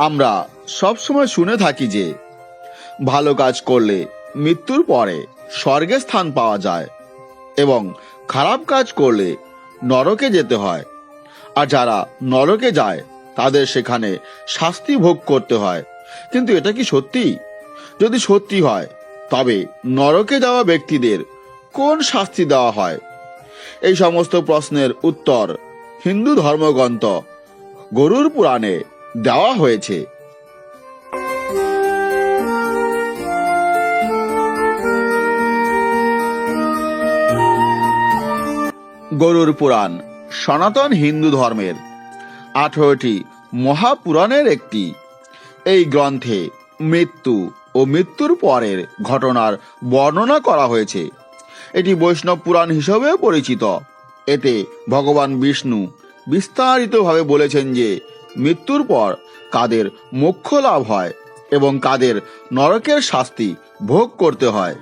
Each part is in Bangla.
আমরা সবসময় শুনে থাকি যে ভালো কাজ করলে মৃত্যুর পরে স্বর্গে স্থান পাওয়া যায় এবং খারাপ কাজ করলে নরকে যেতে হয়। আর যারা নরকে যায় তাদের সেখানে শাস্তি ভোগ করতে হয়। কিন্তু এটা কি সত্যি? যদি সত্যি হয় তবে নরকে যাওয়া ব্যক্তিদের কোন শাস্তি দেওয়া হয়? এই সমস্ত প্রশ্নের উত্তর হিন্দু ধর্মগ্রন্থ গরুড় পুরাণে দেওয়া হয়েছে। গরুড় পুরাণ সনাতন হিন্দু ধর্মের 18টি মহাপুরাণের একটি। এই গ্রন্থে মৃত্যু ও মৃত্যুর পরের ঘটনার বর্ণনা করা হয়েছে। এটি বৈষ্ণব পুরাণ হিসেবে পরিচিত। এতে ভগবান বিষ্ণু বিস্তারিতভাবে বলেছেন যে মৃত্যুর পর কাদের মোক্ষ লাভ হয় এবং কাদের নরকের শাস্তি ভোগ করতে হয়।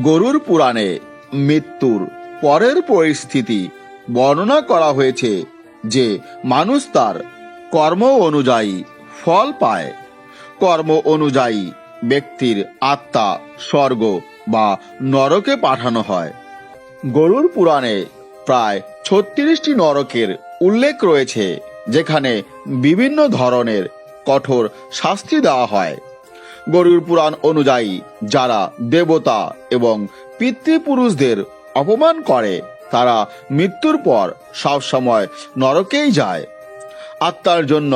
গরুড় পুরাণে মৃত্যুর পরের পরিস্থিতি বর্ণনা করা হয়েছে যে মানুষ তার কর্ম অনুযায়ী ফল পায়। কর্ম অনুযায়ী ব্যক্তির আত্মা স্বর্গ বা নরকে পাঠানো হয়। গরুড় পুরাণে প্রায় 36টি নরকের উল্লেখ রয়েছে, যেখানে বিভিন্ন ধরনের কঠোর শাস্তি দেওয়া হয়। গরুড় পুরাণ অনুযায়ী যারা দেবতা এবং পিতৃপুরুষদের অপমান করে তারা মৃত্যুর পর সবসময় নরকেই যায়। আত্মার জন্য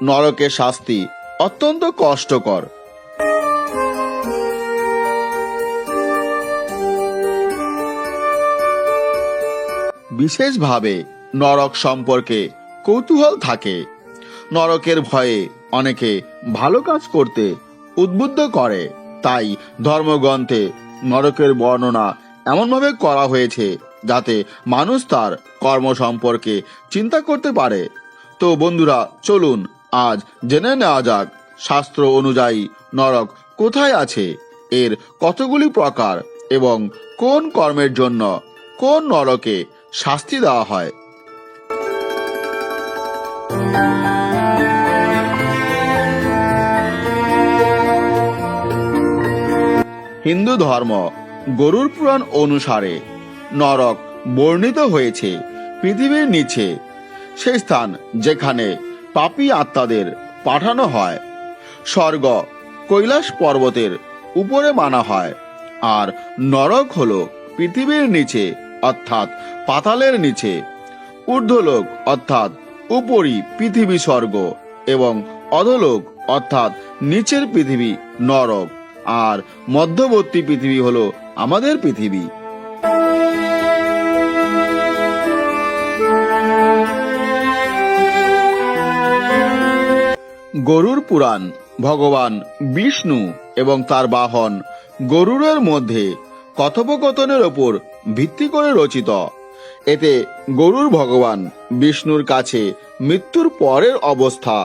নরকের শাস্তি অত্যন্ত কষ্টকর। বিশেষভাবে নরক সম্পর্কে কৌতূহল থাকে। নরকের ভয়ে অনেকে ভালো কাজ করতে উদ্বুদ্ধ করে। তাই ধর্মগ্রন্থে নরকের বর্ণনা এমনভাবে করা হয়েছে যাতে মানুষ তার কর্ম সম্পর্কে চিন্তা করতে পারে। তো বন্ধুরা, চলুন আজ জেনে নেওয়া যাক শাস্ত্র অনুযায়ী নরক কোথায় আছে, এর কতগুলি প্রকার এবং কোন কর্মের জন্য কোন নরকে শাস্তি দেওয়া হয়। হিন্দু ধর্ম গরুড় পুরাণ অনুসারে নরক বর্ণিত হয়েছে পৃথিবীর নিচে, সেই স্থান যেখানে পাপী আত্মাদের পাঠানো হয়। স্বর্গ কৈলাস পর্বতের উপরে মানা হয়, আর নরক হলো পৃথিবীর নিচে অর্থাৎ পাতালের নিচে। ঊর্ধ্বলোক অর্থাৎ উপরি পৃথিবী স্বর্গ এবং অধোলোক অর্থাৎ নিচের পৃথিবী নরক, আর মধ্যবর্তী পৃথিবী হলো আমাদের পৃথিবী। গরুড় পুরাণ ভগবান বিষ্ণু এবং তার বাহন গরুড়ের মধ্যে কথোপকথনের ওপর ভিত্তি করে রচিত। এতে গরুড় ভগবান বিষ্ণুর কাছে মৃত্যুর পরের অবস্থা,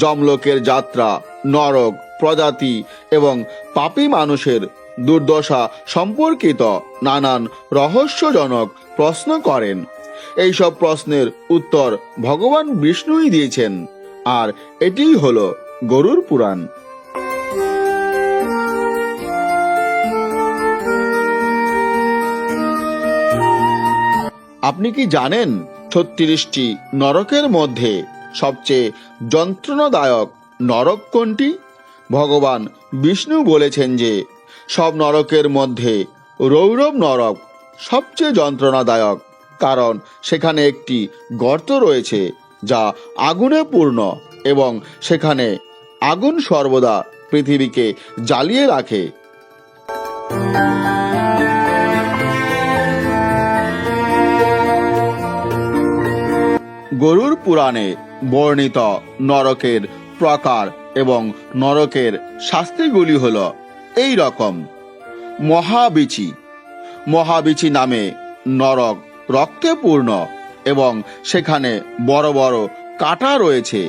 যমলোকের যাত্রা, নরক, প্রজাতি এবং পাপী মানুষের দুর্দশা সম্পর্কিত নানান রহস্যজনক প্রশ্ন করেন। এইসব প্রশ্নের উত্তর ভগবান বিষ্ণুই দিয়েছেন, আর এটিই হলো গরুড় পুরাণ। আপনি কি জানেন 36টি নরকের মধ্যে সবচেয়ে যন্ত্রণাদায়ক নরক কোনটি? ভগবান বিষ্ণু বলেছেন যে সব নরকের মধ্যে রৌরব নরক সবচেয়ে যন্ত্রণাদায়ক, কারণ সেখানে একটি গর্ত রয়েছে যা আগুনে পূর্ণ এবং সেখানে আগুন সর্বদা পৃথিবীকে জ্বালিয়ে রাখে। গরুড় পুরাণে বর্ণিত নরকের প্রকার এবং নরকের শাস্তিগুলি হল এই রকম। মহাবিচি। মহাবিচি নামে নরক রক্তে পূর্ণ এবং সেখানে বড় বড় কাঁটা রয়েছে।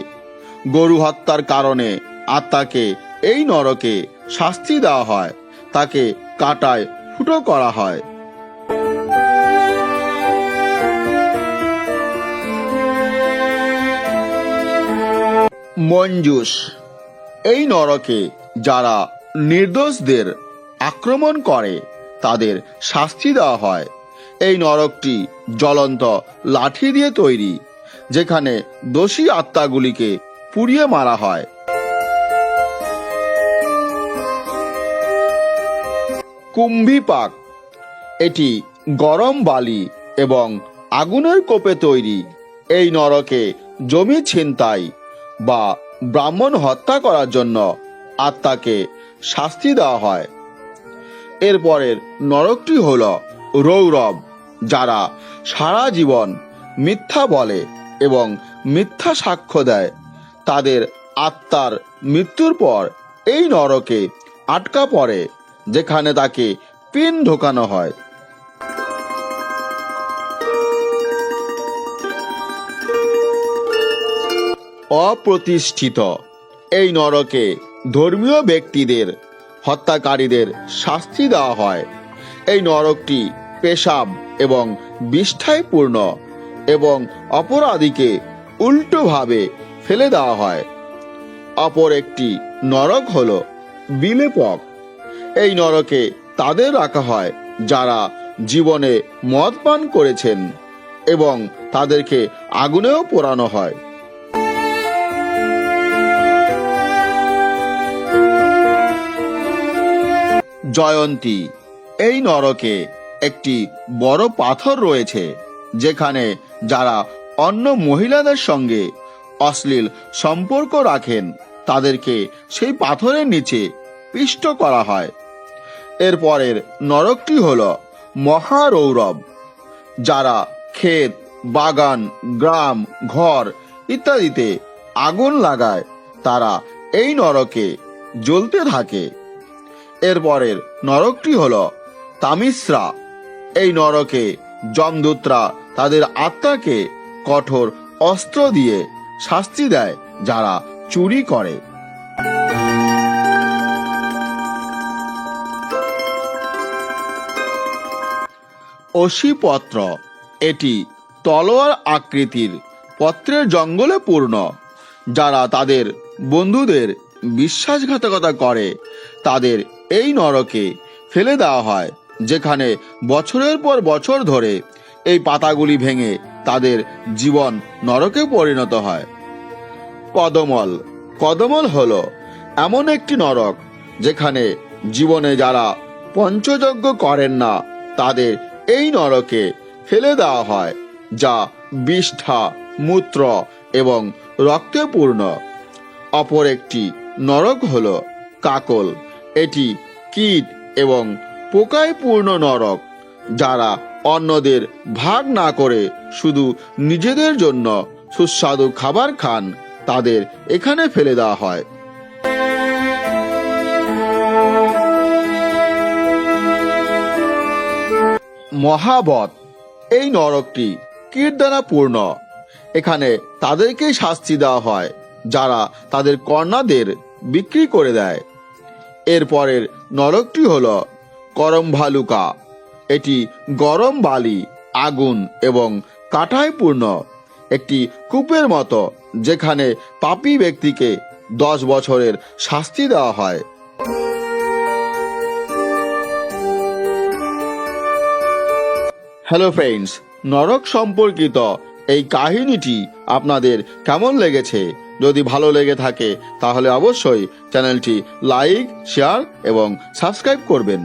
গরু হত্যার কারণে আত্মাকে এই নরকে শাস্তি দেওয়া হয়। তাকে কাঁটায় ফুটো করা হয়। মঞ্জুস, এই নরকে যারা নির্দোষদের আক্রমণ করে তাদের শাস্তি দেওয়া হয়। এই নরকটি জ্বলন্ত লাঠি দিয়ে তৈরি, যেখানে দোষী আত্মাগুলিকে পুড়িয়ে মারা হয়। কুম্ভিপাক, এটি গরম বালি এবং আগুনের কোপে তৈরি। এই নরকে জমি ছিনতাই বা ব্রাহ্মণ হত্যা করার জন্য আত্মাকে শাস্তি দেওয়া হয়। এরপরের নরকটি হল রৌরব, যারা সারা জীবন মিথ্যা বলে এবং মিথ্যা সাক্ষ্য দেয়। তাদের আত্মার মৃত্যুর পর এই নরকে আটকা পড়ে, যেখানে তাকে পিন ঢোকানো হয়। অপ্রতিষ্ঠিত, এই নরকে ধর্মীয় ব্যক্তিদের হত্যাকারীদের শাস্তি দেওয়া হয়। এই নরকটি পেশাব এবং বিষ্ঠায় পূর্ণ এবং অপরাধীকে উল্টোভাবে ফেলে দেওয়া হয়। অপর একটি নরক হল বিলেপক। এই নরকে তাদের রাখা হয় যারা জীবনে মদ পান করেছেন এবং তাদেরকে আগুনেও পোড়ানো হয়। জয়ন্তী, এই নরকে একটি বড় পাথর রয়েছে, যেখানে যারা অন্য মহিলাদের সঙ্গে অশ্লীল সম্পর্ক রাখেন তাদেরকে সেই পাথরের নিচে পিষ্ট করা হয়। এরপরের নরকটি হল মহারৌরব। যারা ক্ষেত, বাগান, গ্রাম, ঘর ইত্যাদিতে আগুন লাগায় তারা এই নরকে জ্বলতে থাকে। এরপরের নরকটি হল তামিশ্রা। এই নরকে যমদূতরা তাদের আত্মাকে কঠোর অস্ত্র দিয়ে শাস্তি দেয় যারা চুরি করে। অসিপত্র, এটি তলোয়ার আকৃতির পত্রের জঙ্গলে পূর্ণ। যারা তাদের বন্ধুদের বিশ্বাসঘাতকতা করে তাদের এই নরকে ফেলে দেওয়া হয়, যেখানে বছরের পর বছর ধরে এই পাতাগুলি ভেঙে তাদের জীবন নরকে পরিণত হয়। কদমল, কদমল হল এমন একটি নরক যেখানে জীবনে যারা পঞ্চযজ্ঞ করেন না তাদের এই নরকে ফেলে দেওয়া হয়, যা বিষ্ঠা, মূত্র এবং রক্তে পূর্ণ। অপর একটি নরক হল কাকল। এটি কীট এবং পোকায় পূর্ণ নরক। যারা অন্যদের ভাগ না করে শুধু নিজেদের জন্য সুস্বাদু খাবার খান তাদের এখানে ফেলে দেওয়া হয়। মহাবত, এই নরকটি কীট দ্বারা পূর্ণ। এখানে তাদেরকেই শাস্তি দেওয়া হয় যারা তাদের কন্যাদের বিক্রি করে দেয়। এরপরের নরকটি হল করমভালুকা। এটি গরম বালি, আগুন এবং কাঁটায় পূর্ণ একটি কূপের মতো, যেখানে পাপী ব্যক্তিকে 10 বছরের শাস্তি দেওয়া হয়। হ্যালো ফ্রেন্ডস, নরক সম্পর্কিত এই কাহিনীটি আপনাদের কেমন লেগেছে? যদি ভালো লেগে থাকে তাহলে অবশ্যই চ্যানেলটি লাইক, শেয়ার এবং সাবস্ক্রাইব করবেন।